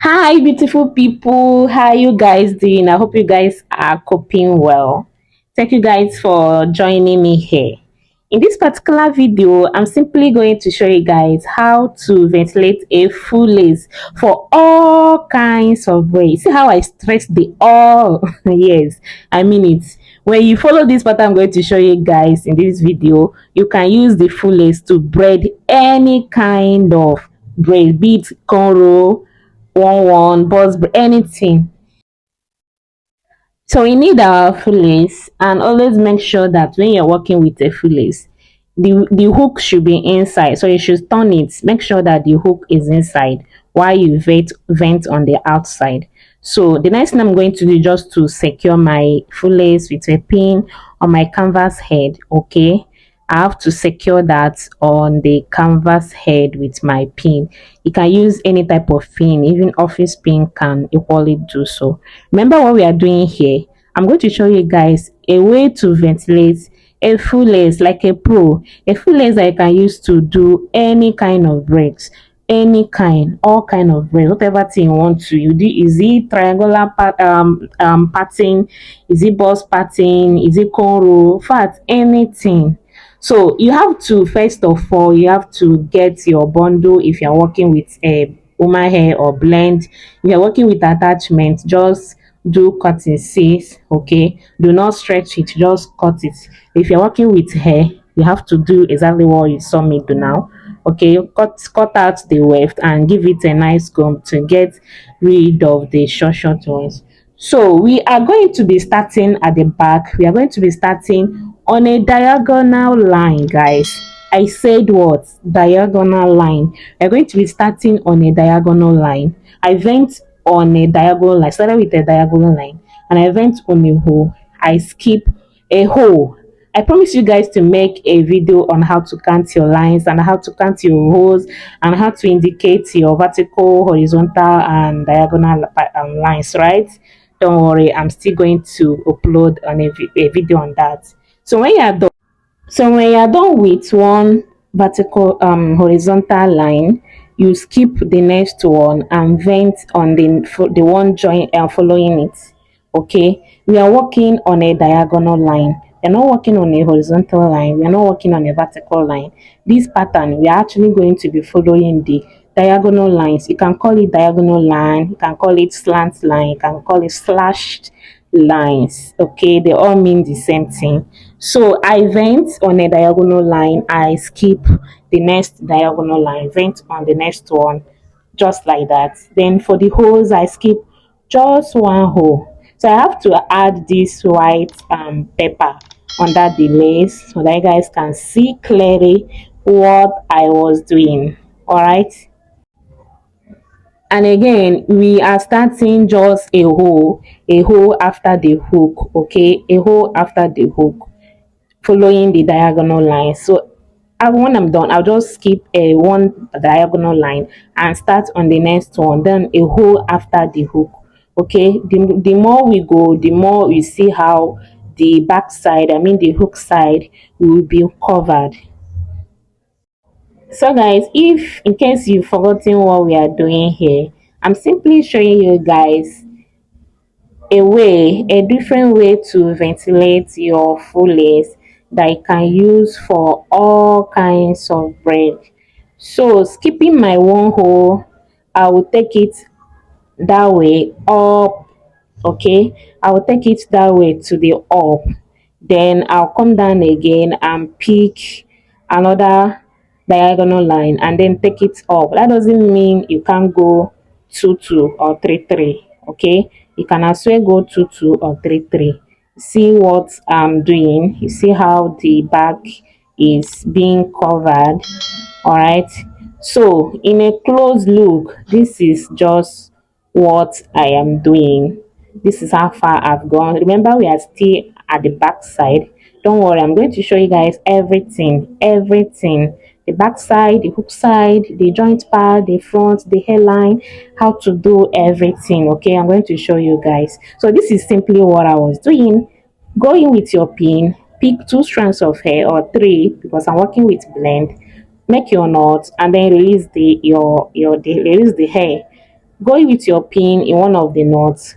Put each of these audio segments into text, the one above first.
Hi, beautiful people. How you guys doing? I hope you guys are coping well. Thank you guys for joining me here. In this particular video, I'm simply going to show you guys how to ventilate a full lace for all kinds of braids. See how I stress the all? Yes, I mean it. When you follow this pattern I'm going to show you guys in this video, you can use the full lace to braid any kind of braid, be it cornrow, one buzz, anything. So we need our full lace, and always make sure that when you're working with a full lace, the hook should be inside. So you should turn it, make sure that the hook is inside while you vent on the outside. So the next thing I'm going to do, just to secure my full lace with a pin on my canvas head. Okay, I have to secure that on the canvas head with my pin. You can use any type of pin, even office pin can equally do so. Remember what we are doing here. I'm going to show you guys a way to ventilate a full lace like a pro. A full lace that you can use to do any kind of braids, any kind, all kind of braids, whatever thing you want to. You do, is it triangular pattern, is it boss pattern, is it cornrow, fat, anything. So you have to, first of all, you have to get your bundle. If you're working with a woman hair or blend, if you're working with attachment, just do cutting sis. Okay, do not stretch it, just cut it. If you're working with hair, you have to do exactly what you saw me do now. Okay, cut out the weft and give it a nice comb to get rid of the short ones. So we are going to be starting at the back. We are going to be starting on a diagonal line, guys. I said what? Diagonal line. We're going to be starting on a diagonal line. I went on a diagonal line, started with a diagonal line, and I went on a hole. I skip a hole. I promise you guys to make a video on how to count your lines and how to count your holes and how to indicate your vertical, horizontal, and diagonal lines, right? Don't worry, I'm still going to upload on a video on that. So when you're done, with one vertical horizontal line, you skip the next one and vent on the one join following it. Okay, we are working on a diagonal line. We're not working on a horizontal line. We're not working on a vertical line. This pattern, we are actually going to be following the diagonal lines. You can call it diagonal line, you can call it slant line, you can call it slashed lines. Okay, they all mean the same thing. So I vent on a diagonal line, I skip the next diagonal line, vent on the next one, just like that. Then for the holes, I skip just one hole. So I have to add this white pepper under the lace so that you guys can see clearly what I was doing. All right. And again, we are starting just a hole after the hook. Okay, a hole after the hook, following the diagonal line. So when I'm done, I'll just skip a one diagonal line and start on the next one, then a hole after the hook. Okay, the more we go, the more we see how the back side, I mean the hook side, will be covered. So guys, if in case you've forgotten what we are doing here, I'm simply showing you guys a different way to ventilate your full lace that you can use for all kinds of braid. So skipping my one hole, I will take it that way up. Okay, I will take it that way to the up, then I'll come down again and pick another diagonal line and then take it up. That doesn't mean you can't go 2 2 or 3 3. Okay, you can as well go 2 2 or 3 3. See what I'm doing. You see how the back is being covered. All right, so in a close look, this is just what I am doing. This is how far I've gone. Remember, we are still at the back side. Don't worry, I'm going to show you guys everything, the back side, the hook side, the joint part, the front, the hairline, how to do everything. Okay, I'm going to show you guys. So this is simply what I was doing. Go in with your pin, pick 2 strands of hair or 3 because I'm working with blend. Make your knot and then release the hair. Go with your pin in one of the knots,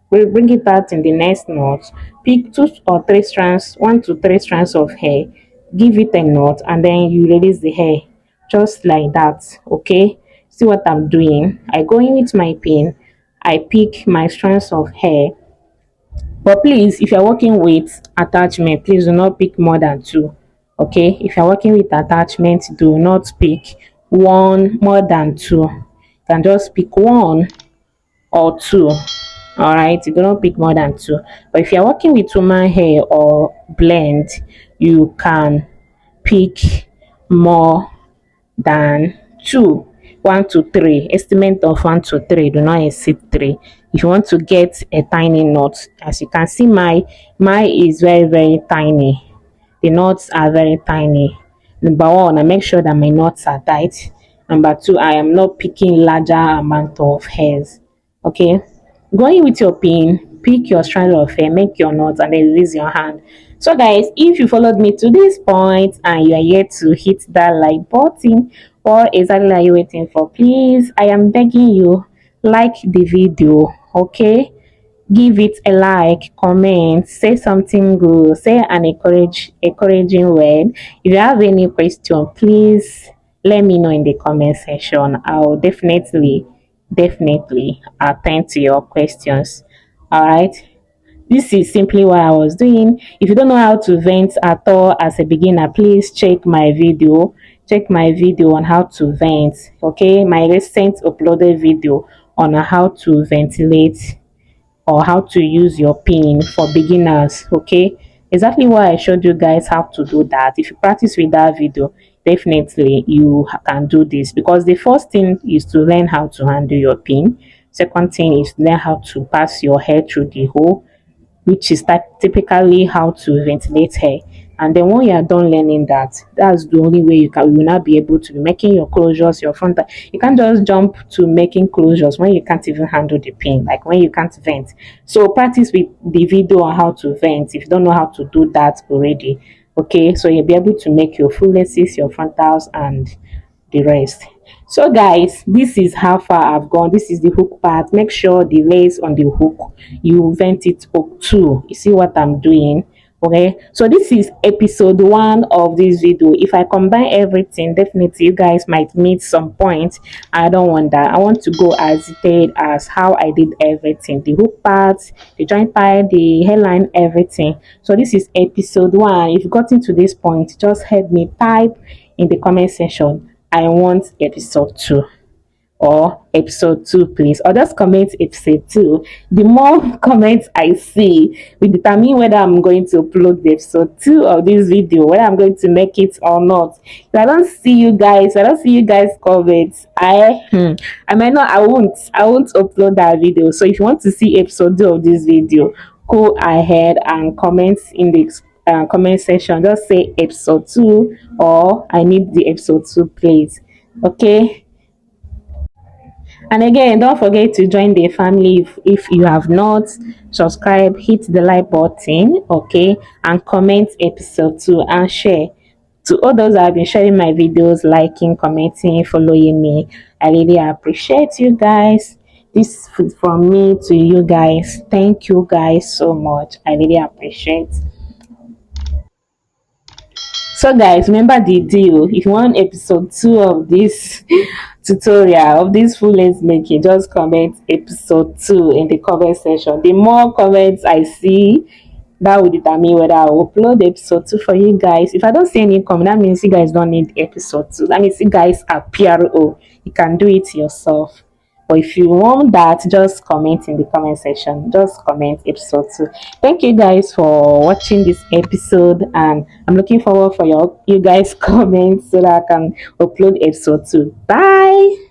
bring it out in the next knot, pick 2 or 3 strands, 1 to 3 strands of hair, give it a knot, and then you release the hair just like that. Okay, see what I'm doing? I go in with my pin, I pick my strands of hair, but please, if you're working with attachment, please do not pick more than two. Okay, if you're working with attachment, do not pick one more than two. You can just pick one or two. All right, you do not pick more than two. But if you're working with human hair or blend, you can pick more than two. 1 to 3, estimate of 1 to 3, do not exceed 3. If you want to get a tiny knot, as you can see, my is very tiny. The knots are very tiny. Number one, I make sure that my knots are tight. Number two, I am not picking larger amount of hairs. Okay, going with your pin, pick your strand of hair, make your knot, and then release your hand. So guys, if you followed me to this point and you are yet to hit that like button, what exactly are you waiting for? Please, I am begging you, like the video. Okay, give it a like, comment, say something good, say an encouraging word. If you have any question, please let me know in the comment section. I'll definitely attend to your questions. All right, this is simply what I was doing. If you don't know how to vent at all as a beginner, please check my video on how to vent. Okay, my recent uploaded video on how to ventilate or how to use your pin for beginners. Okay, exactly why I showed you guys how to do that. If you practice with that video, definitely you can do this, because the first thing is to learn how to handle your pin. Second thing is learn how to pass your hair through the hole, which is typically how to ventilate hair. And then when you are done learning that, that's the only way you will not be able to be making your closures, your front. You can't just jump to making closures when you can't even handle the pin, like when you can't vent. So practice with the video on how to vent if you don't know how to do that already. Okay, so you'll be able to make your full laces, your frontals, and the rest. So guys, this is how far I've gone. This is the hook part. Make sure the lace on the hook, you vent it up too. You see what I'm doing? Okay, so this is episode 1 of this video. If I combine everything, definitely you guys might miss some points. I don't want that. I want to go as detailed as how I did everything, the hook part, the joint part, the hairline, everything. So this is episode 1. If you got into this point, just help me type in the comment section, I want episode 2, or episode 2, please, or just comment episode 2. The more comments I see will determine whether I'm going to upload the episode 2 of this video, whether I'm going to make it or not. If I don't see you guys, comments, I might not, I won't upload that video. So if you want to see episode 2 of this video, go ahead and comment in the comment section. Just say episode 2, or I need the episode 2, please. Okay, and again, don't forget to join the family if you have not. Subscribe, hit the like button, okay, and comment episode 2 and share. To all those that have been sharing my videos, liking, commenting, following me, I really appreciate you guys. This is from me to you guys. Thank you guys so much. I really appreciate. So guys, remember the deal. If you want episode 2 of this tutorial, of this full length making, just comment episode 2 in the comment section. The more comments I see, that will determine whether I will upload episode 2 for you guys. If I don't see any comment, that means you guys don't need episode 2. That means you guys are PRO. You can do it yourself. But if you want that, just comment in the comment section. Just comment episode 2. Thank you guys for watching this episode, and I'm looking forward for you guys comments so that I can upload episode 2. Bye.